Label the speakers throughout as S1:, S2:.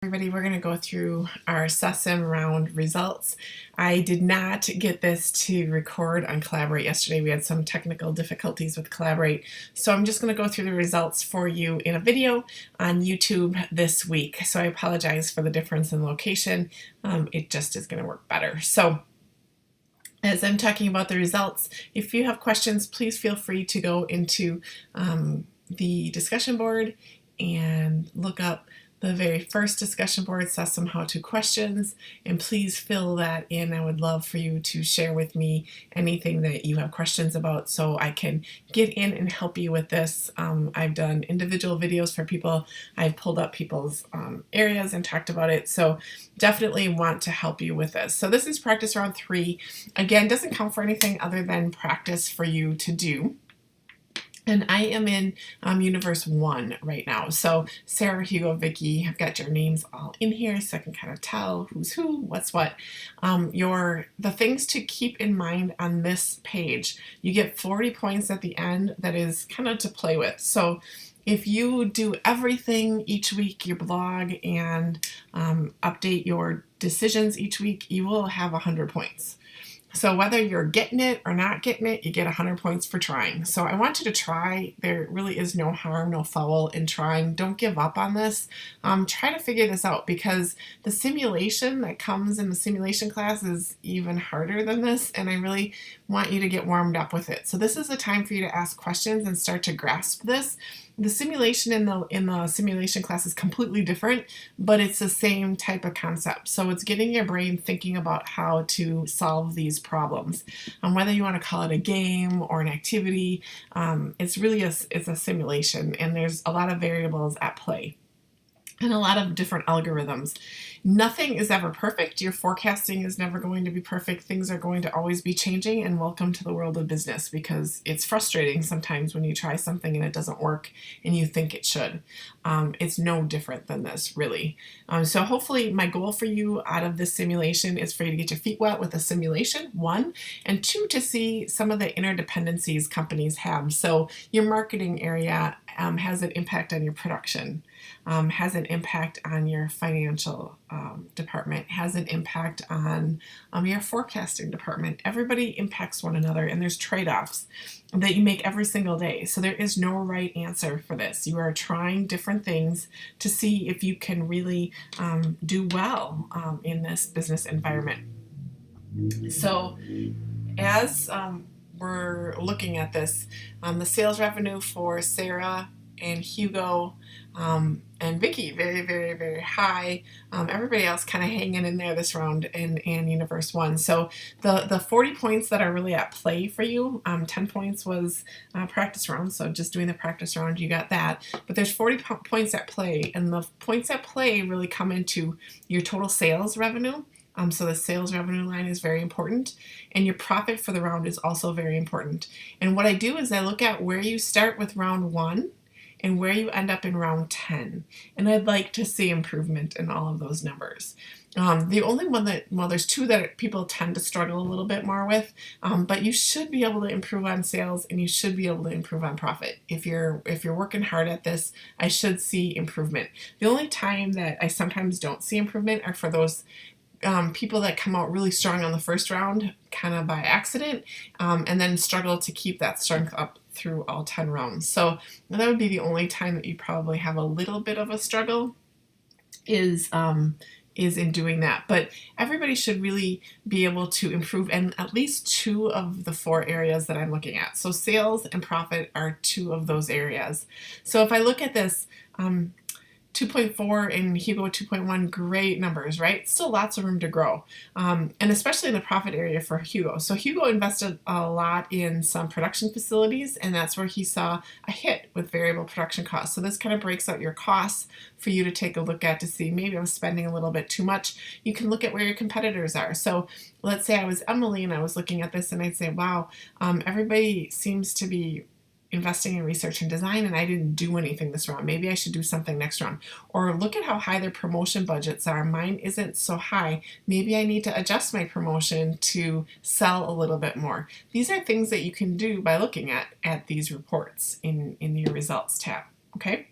S1: Everybody, we're going to go through our SESM round results. I did not get this to record on Collaborate yesterday. We had some technical difficulties with Collaborate. So I'm just going to go through the results for you in a video on YouTube this week. So I apologize for the difference in location. It just is going to work better. So as I'm talking about the results, if you have questions, please feel free to go into the discussion board and look up the very first discussion board, SESM how-to questions, and please fill that in. I would love for you to share with me anything that you have questions about so I can get in and help you with this. I've done individual videos for people. I've pulled up people's areas and talked about it, so definitely want to help you with this. So this is practice round 3. Again, doesn't count for anything other than practice for you to do. And I am in Universe 1 right now. So Sarah, Hugo, Vicky, I've got your names all in here so I can kind of tell who's who, what's what. The things to keep in mind on this page. You get 40 points at the end that is kind of to play with. So if you do everything each week, your blog, and update your decisions each week, you will have 100 points. So whether you're getting it or not getting it, you get 100 points for trying. So I want you to try. There really is no harm, no foul in trying. Don't give up on this. Try to figure this out because the simulation that comes in the simulation class is even harder than this, and I really want you to get warmed up with it. So this is a time for you to ask questions and start to grasp this. The simulation in the simulation class is completely different, but it's the same type of concept. So it's getting your brain thinking about how to solve these problems. Whether you want to call it a game or an activity, it's a simulation, and there's a lot of variables at play and a lot of different algorithms. Nothing is ever perfect. Your forecasting is never going to be perfect. Things are going to always be changing, and welcome to the world of business because it's frustrating sometimes when you try something and it doesn't work and you think it should. It's no different than this, really. So hopefully my goal for you out of this simulation is for you to get your feet wet with a simulation, 1, and 2, to see some of the interdependencies companies have. So your marketing area has an impact on your production, has an impact on your financial department, has an impact on your forecasting department. Everybody impacts one another, and there's trade-offs that you make every single day. So there is no right answer for this. You are trying different things to see if you can really do well in this business environment. So as we're looking at this, the sales revenue for Sarah and Hugo and Vicky, very, very, very high. Everybody else kind of hanging in there this round in Universe 1. So the 40 points that are really at play for you, 10 points was practice round, so just doing the practice round, you got that. But there's 40 points at play, and the points at play really come into your total sales revenue. So the sales revenue line is very important, and your profit for the round is also very important. And what I do is I look at where you start with round 1 and where you end up in round 10. And I'd like to see improvement in all of those numbers. The only one there's 2 that people tend to struggle a little bit more with, but you should be able to improve on sales and you should be able to improve on profit. If you're working hard at this, I should see improvement. The only time that I sometimes don't see improvement are for those people that come out really strong on the first round, kind of by accident, and then struggle to keep that strength up through all 10 rounds. So that would be the only time that you probably have a little bit of a struggle is in doing that. But everybody should really be able to improve in at least 2 of the 4 areas that I'm looking at. So sales and profit are 2 of those areas. So if I look at this, 2.4 and Hugo 2.1, great numbers, right? Still lots of room to grow, and especially in the profit area for Hugo. So Hugo invested a lot in some production facilities, and that's where he saw a hit with variable production costs. So this kind of breaks out your costs for you to take a look at to see maybe I'm spending a little bit too much. You can look at where your competitors are. So let's say I was Emily and I was looking at this and I'd say, wow, everybody seems to be investing in research and design, and I didn't do anything this round. Maybe I should do something next round. Or look at how high their promotion budgets are. Mine isn't so high. Maybe I need to adjust my promotion to sell a little bit more. These are things that you can do by looking at these reports in your results tab. Okay?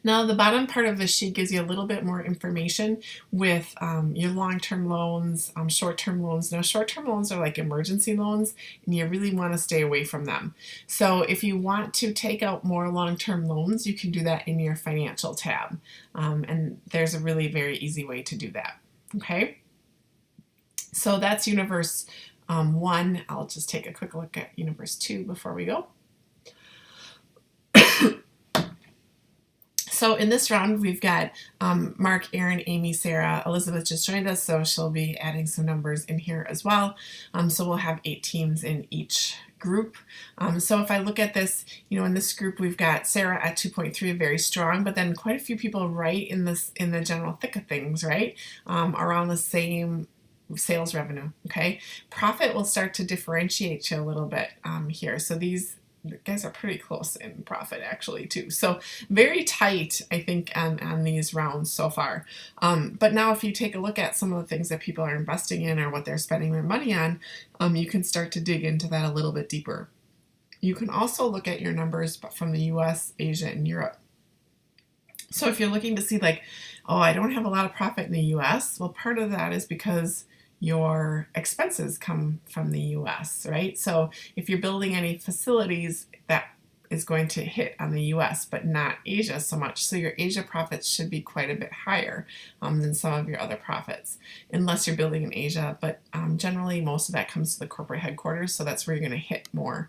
S1: Now, the bottom part of the sheet gives you a little bit more information with your long-term loans, short-term loans. Now, short-term loans are like emergency loans, and you really want to stay away from them. So if you want to take out more long-term loans, you can do that in your financial tab. And there's a really very easy way to do that. Okay? So that's Universe 1. I'll just take a quick look at Universe 2 before we go. So in this round, we've got Mark, Aaron, Amy, Sarah. Elizabeth just joined us, so she'll be adding some numbers in here as well. So we'll have 8 teams in each group. So if I look at this, in this group, we've got Sarah at 2.3, very strong, but then quite a few people right in the general thick of things, right? Around the same sales revenue, okay? Profit will start to differentiate you a little bit here. So these guys are pretty close in profit actually too. So very tight, I think, on these rounds so far. But now if you take a look at some of the things that people are investing in or what they're spending their money on, you can start to dig into that a little bit deeper. You can also look at your numbers from the US, Asia, and Europe. So if you're looking to see like, oh, I don't have a lot of profit in the US, well, part of that is because your expenses come from the US, right? So if you're building any facilities, that is going to hit on the US, but not Asia so much. So your Asia profits should be quite a bit higher than some of your other profits, unless you're building in Asia. But generally, most of that comes to the corporate headquarters, so that's where you're going to hit more.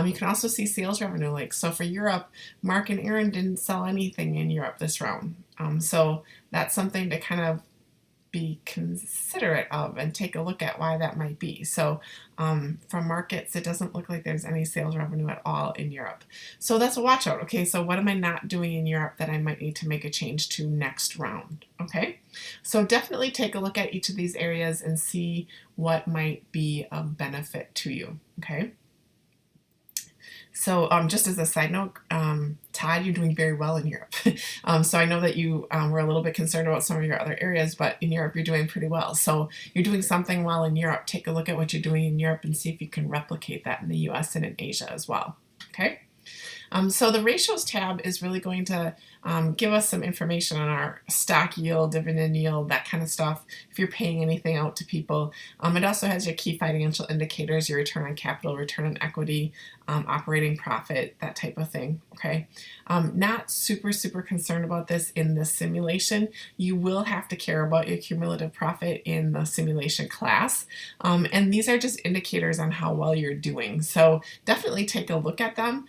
S1: You can also see sales revenue. So for Europe, Mark and Aaron didn't sell anything in Europe this round. So that's something to kind of be considerate of and take a look at why that might be. So from markets, it doesn't look like there's any sales revenue at all in Europe. So that's a watch out. Okay, so what am I not doing in Europe that I might need to make a change to next round? Okay, so definitely take a look at each of these areas and see what might be of benefit to you. Okay. So just as a side note, Todd, you're doing very well in Europe. So I know that you were a little bit concerned about some of your other areas, but in Europe you're doing pretty well. So you're doing something well in Europe. Take a look at what you're doing in Europe and see if you can replicate that in the US and in Asia as well. Okay. So the ratios tab is really going to give us some information on our stock yield, dividend yield, that kind of stuff, if you're paying anything out to people. It also has your key financial indicators, your return on capital, return on equity, operating profit, that type of thing, okay? Not super concerned about this in this simulation. You will have to care about your cumulative profit in the simulation class. And these are just indicators on how well you're doing. So definitely take a look at them.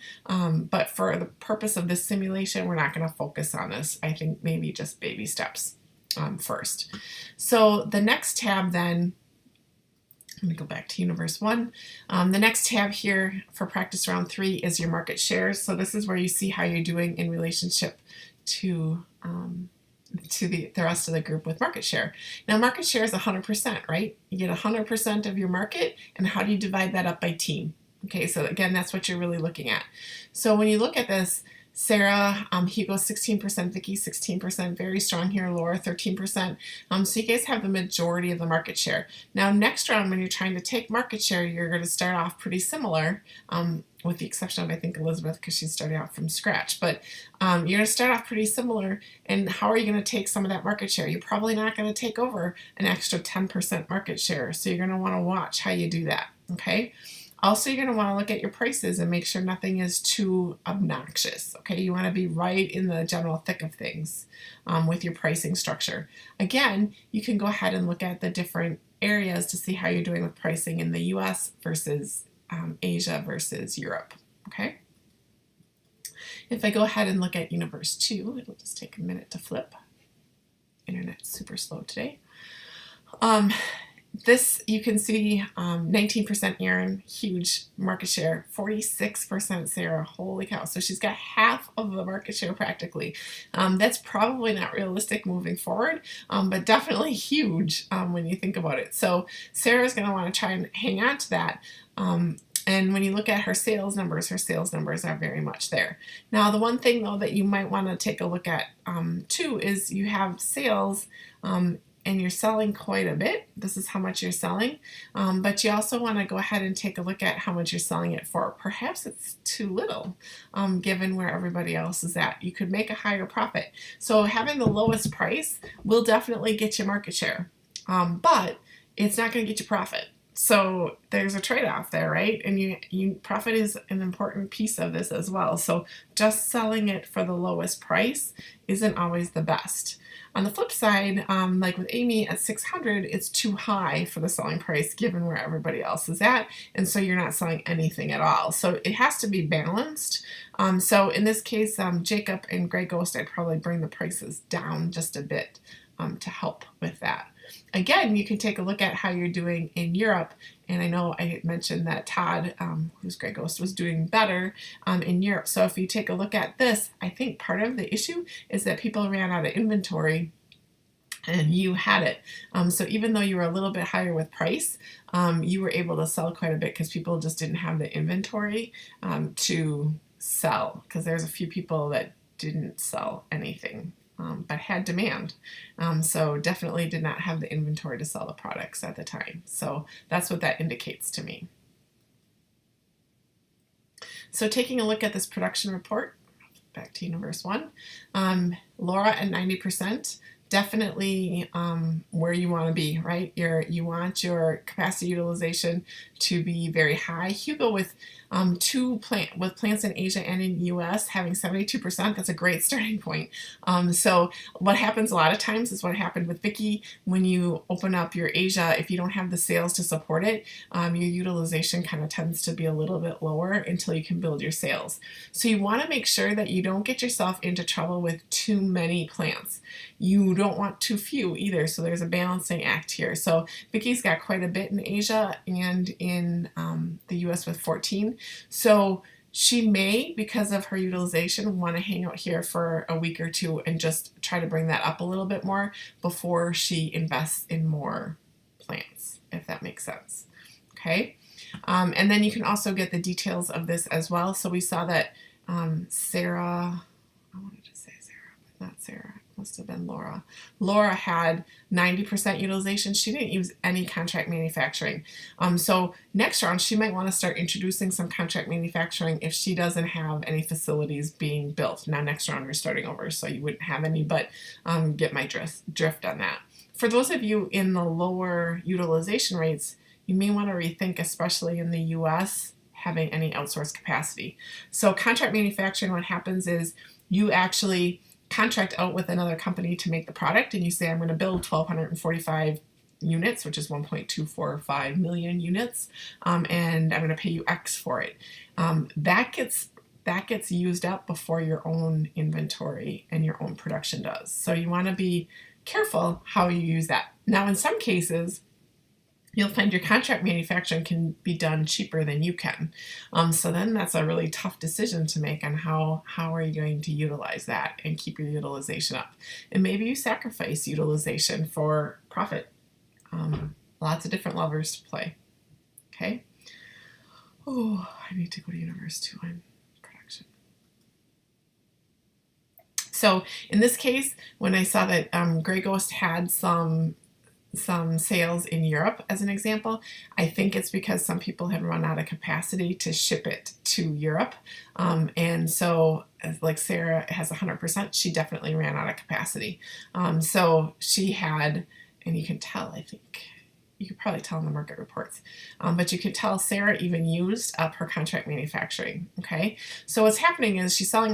S1: But for the purpose of this simulation, we're not going to focus on this. I think maybe just baby steps first. So the next tab then, let me go back to Universe 1. The next tab here for practice round 3 is your market shares. So this is where you see how you're doing in relationship to the rest of the group with market share. Now market share is 100%, right? You get 100% of your market, and how do you divide that up by team? Okay, so again, that's what you're really looking at. So when you look at this, Sarah, Hugo 16%, Vicky 16%, very strong here, Laura 13%. So you guys have the majority of the market share. Now next round, when you're trying to take market share, you're going to start off pretty similar, with the exception of, I think, Elizabeth, because she's starting out from scratch. But you're going to start off pretty similar, and how are you going to take some of that market share? You're probably not going to take over an extra 10% market share, so you're going to want to watch how you do that, okay? Also, you're going to want to look at your prices and make sure nothing is too obnoxious. Okay, you want to be right in the general thick of things with your pricing structure. Again, you can go ahead and look at the different areas to see how you're doing with pricing in the US versus Asia versus Europe. Okay. If I go ahead and look at Universe 2, it'll just take a minute to flip. Internet's super slow today. This, you can see 19% Aaron, huge market share, 46% Sarah, holy cow. So she's got half of the market share practically. That's probably not realistic moving forward, but definitely huge when you think about it. So Sarah's going to want to try and hang on to that. And when you look at her sales numbers are very much there. Now, the one thing though that you might want to take a look at too is you have sales and you're selling quite a bit, this is how much you're selling. But you also want to go ahead and take a look at how much you're selling it for. Perhaps it's too little, given where everybody else is at. You could make a higher profit. So having the lowest price will definitely get you market share, but it's not going to get you profit. So there's a trade-off there, right? And you profit is an important piece of this as well. So just selling it for the lowest price isn't always the best. On the flip side, like with Amy at 600, it's too high for the selling price given where everybody else is at, and so you're not selling anything at all. So it has to be balanced. So in this case, Jacob and Grey Ghost, I'd probably bring the prices down just a bit to help with that. Again, you can take a look at how you're doing in Europe, and I know I mentioned that Todd, who's Grey Ghost, was doing better in Europe. So if you take a look at this, I think part of the issue is that people ran out of inventory and you had it. So even though you were a little bit higher with price, you were able to sell quite a bit because people just didn't have the inventory to sell, because there's a few people that didn't sell anything. But had demand. So definitely did not have the inventory to sell the products at the time. So that's what that indicates to me. So taking a look at this production report, back to Universe 1, Laura at 90%, definitely where you want to be, right? You want your capacity utilization to be very high. Hugo with plants in Asia and in US having 72%, that's a great starting point. So what happens a lot of times is what happened with Vicky. When you open up your Asia, if you don't have the sales to support it, your utilization kind of tends to be a little bit lower until you can build your sales. So you want to make sure that you don't get yourself into trouble with too many plants. You don't want too few either, so there's a balancing act here. So Vicky's got quite a bit in Asia and in the US with 14. So she may, because of her utilization, want to hang out here for a week or two and just try to bring that up a little bit more before she invests in more plants, if that makes sense. Okay, and then you can also get the details of this as well. So we saw that Sarah, I wanted to say Sarah, but not Sarah. Must have been Laura. Laura had 90% utilization. She didn't use any contract manufacturing. So next round, she might want to start introducing some contract manufacturing if she doesn't have any facilities being built. Now next round, we're starting over, so you wouldn't have any, but get my drift on that. For those of you in the lower utilization rates, you may want to rethink, especially in the US, having any outsourced capacity. So contract manufacturing, what happens is you actually contract out with another company to make the product, and you say, I'm going to build 1,245 units, which is 1.245 million units, and I'm going to pay you X for it. That gets used up before your own inventory and your own production does. So you want to be careful how you use that. Now, in some cases, you'll find your contract manufacturing can be done cheaper than you can. So then that's a really tough decision to make on how are you going to utilize that and keep your utilization up. And maybe you sacrifice utilization for profit. Lots of different levers to play. Okay. Oh, I need to go to Universe 2 on production. So in this case, when I saw that Grey Ghost had some sales in Europe, as an example, I think it's because some people had run out of capacity to ship it to Europe. And so, like Sarah has 100%, she definitely ran out of capacity. So she had, and you can tell, I think, you could probably tell in the market reports, but you could tell Sarah even used up her contract manufacturing. Okay, so what's happening is she's selling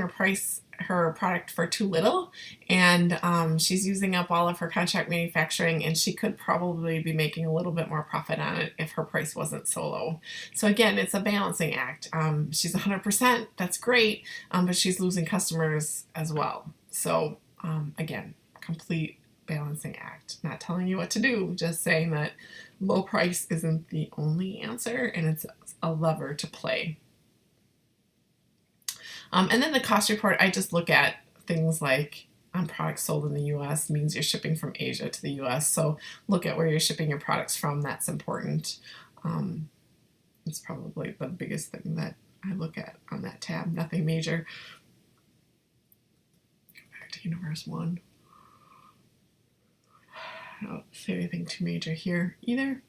S1: her product for too little, and she's using up all of her contract manufacturing, and she could probably be making a little bit more profit on it if her price wasn't so low. So again, it's a balancing act. She's 100%, that's great, but she's losing customers as well. So again, complete balancing act. Not telling you what to do, just saying that low price isn't the only answer, and it's a lever to play. And then the cost report, I just look at things like products sold in the US means you're shipping from Asia to the US. So look at where you're shipping your products from. That's important. It's probably the biggest thing that I look at on that tab. Nothing major. Go back to Universe 1. Oh, say anything too major here either.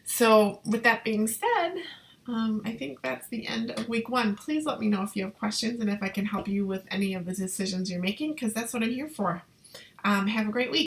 S1: So with that being said, I think that's the end of week 1. Please let me know if you have questions and if I can help you with any of the decisions you're making, because that's what I'm here for. Have a great week.